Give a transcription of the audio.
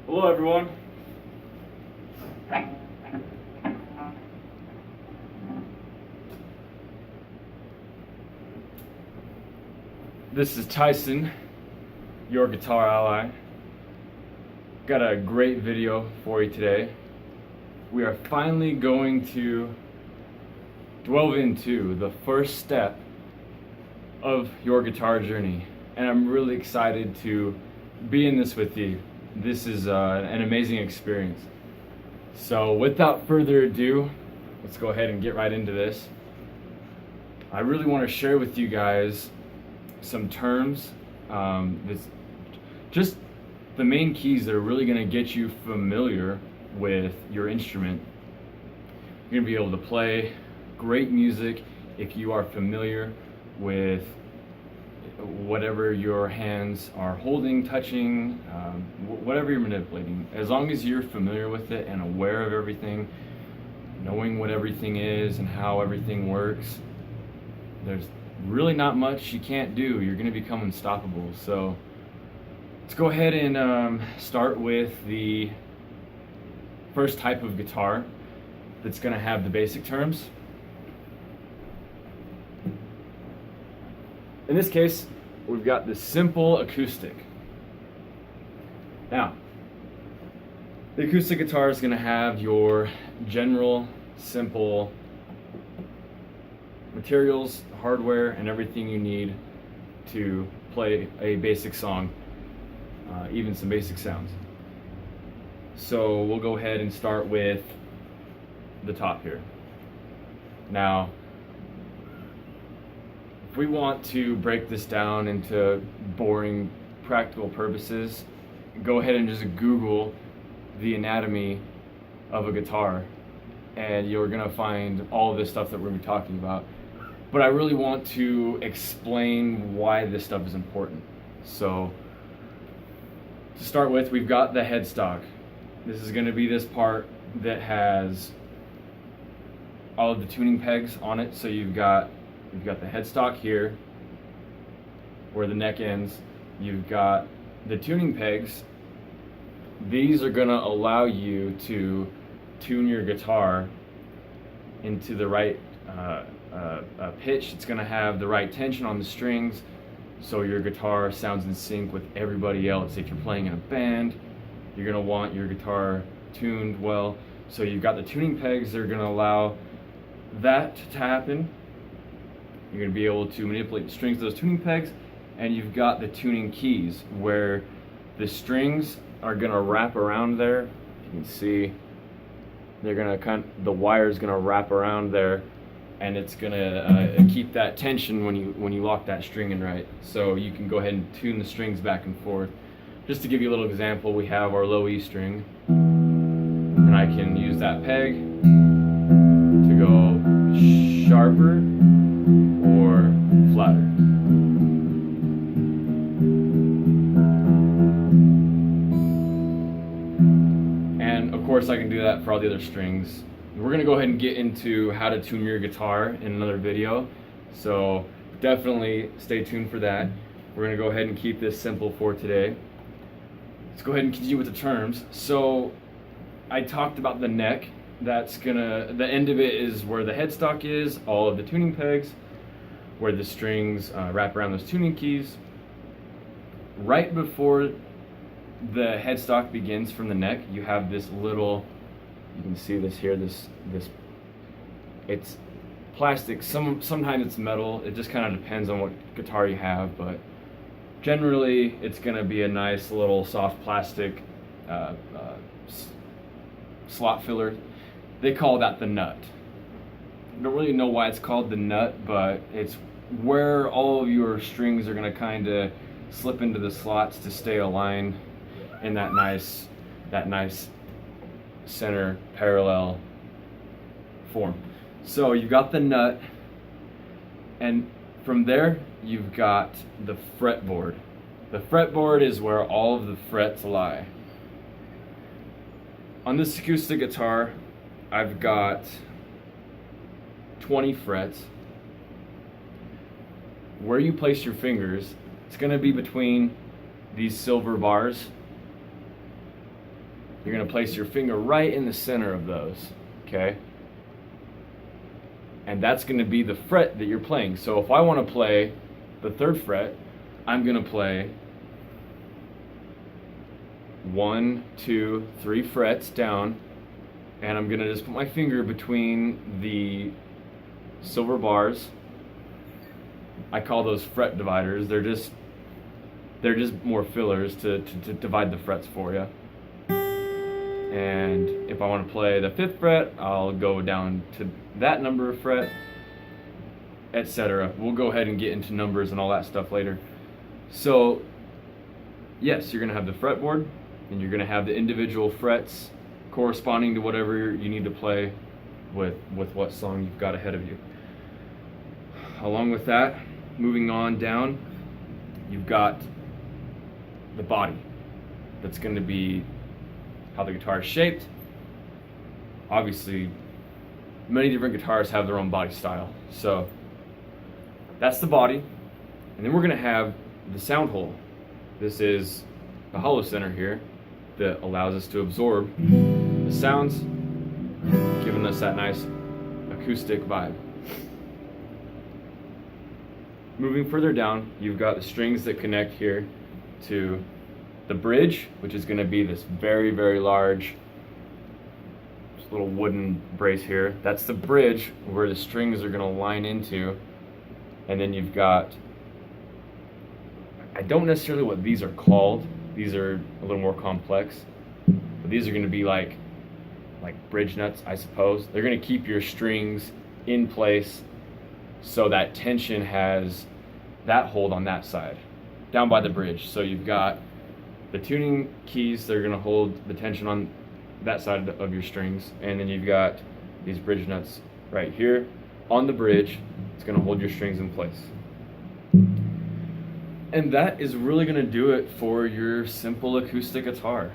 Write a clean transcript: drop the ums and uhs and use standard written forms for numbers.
Hello everyone. This is Tyson, your guitar ally. Got a great video for you today. We are finally going to delve into the first step of your guitar journey, and I'm really excited to be in this with you. This is an amazing experience. So without further ado, let's go ahead and get right into this. I really want to share with you guys some terms, just the main keys that are really going to get you familiar with your instrument. You're going to be able to play great music if you are familiar with whatever your hands are holding, touching, whatever you're manipulating. As long as you're familiar with it and aware of everything, knowing what everything is and how everything works, there's really not much you can't do. You're going to become unstoppable. So let's go ahead and start with the first type of guitar that's going to have the basic terms. In this case, we've got the simple acoustic. Now, the acoustic guitar is going to have your general, simple materials, hardware, and everything you need to play a basic song, even some basic sounds. So we'll go ahead and start with the top here. Now, if we want to break this down into boring practical purposes, go ahead and just Google the anatomy of a guitar and you're gonna find all of this stuff that we're gonna be talking about. But I really want to explain why this stuff is important. So to start with, we've got the headstock. This is gonna be this part that has all of the tuning pegs on it. So you've got the headstock here where the neck ends. You've got the tuning pegs. These are going to allow you to tune your guitar into the right pitch. It's going to have the right tension on the strings so your guitar sounds in sync with everybody else. If you're playing in a band, you're going to want your guitar tuned well. So you've got the tuning pegs that are going to allow that to happen. You're going to be able to manipulate the strings of those tuning pegs, and you've got the tuning keys where the strings are going to wrap around there. You can see they're going to the wire's going to wrap around there, and it's going to keep that tension when you lock that string in right. So you can go ahead and tune the strings back and forth. Just to give you a little example, we have our low E string, and I can use that peg to go sharper or flatter. And of course I can do that for all the other strings. We're going to go ahead and get into how to tune your guitar in another video, so definitely stay tuned for that. We're going to go ahead and keep this simple for today. Let's go ahead and continue with the terms. So I talked about the neck. The end of it is where the headstock is, all of the tuning pegs, where the strings wrap around those tuning keys. Right before the headstock begins from the neck, you have this little, you can see this here, it's plastic. Sometimes it's metal. It just kind of depends on what guitar you have, but generally it's going to be a nice little soft plastic slot filler. They call that the nut. I don't really know why it's called the nut, but it's where all of your strings are going to kind of slip into the slots to stay aligned in that nice center parallel form. So you've got the nut, and from there you've got the fretboard. The fretboard is where all of the frets lie. On this acoustic guitar, I've got 20 frets. Where you place your fingers, it's going to be between these silver bars. You're going to place your finger right in the center of those, okay? And that's going to be the fret that you're playing. So if I want to play the 3rd fret, I'm going to play 1, 2, 3 frets down, and I'm going to just put my finger between the silver bars. I call those fret dividers. They're just more fillers to divide the frets for you. And if I want to play the 5th fret, I'll go down to that number of fret, etc. We'll go ahead and get into numbers and all that stuff later. So yes, you're going to have the fretboard, and you're going to have the individual frets corresponding to whatever you need to play with what song you've got ahead of you. Along with that, moving on down, you've got the body. That's going to be how the guitar is shaped. Obviously, many different guitars have their own body style. So that's the body. And then we're going to have the sound hole. This is a hollow center here that allows us to absorb the sounds, giving us that nice acoustic vibe. Moving further down, you've got the strings that connect here to the bridge, which is going to be this very, very large little wooden brace here. That's the bridge where the strings are going to line into. And then you've got, I don't necessarily know what these are called. These are a little more complex. But these are going to be like bridge nuts, I suppose. They're going to keep your strings in place so that tension has that hold on that side, down by the bridge. So you've got the tuning keys that are going to hold the tension on that side of your strings, and then you've got these bridge nuts right here on the bridge. It's going to hold your strings in place. And that is really going to do it for your simple acoustic guitar.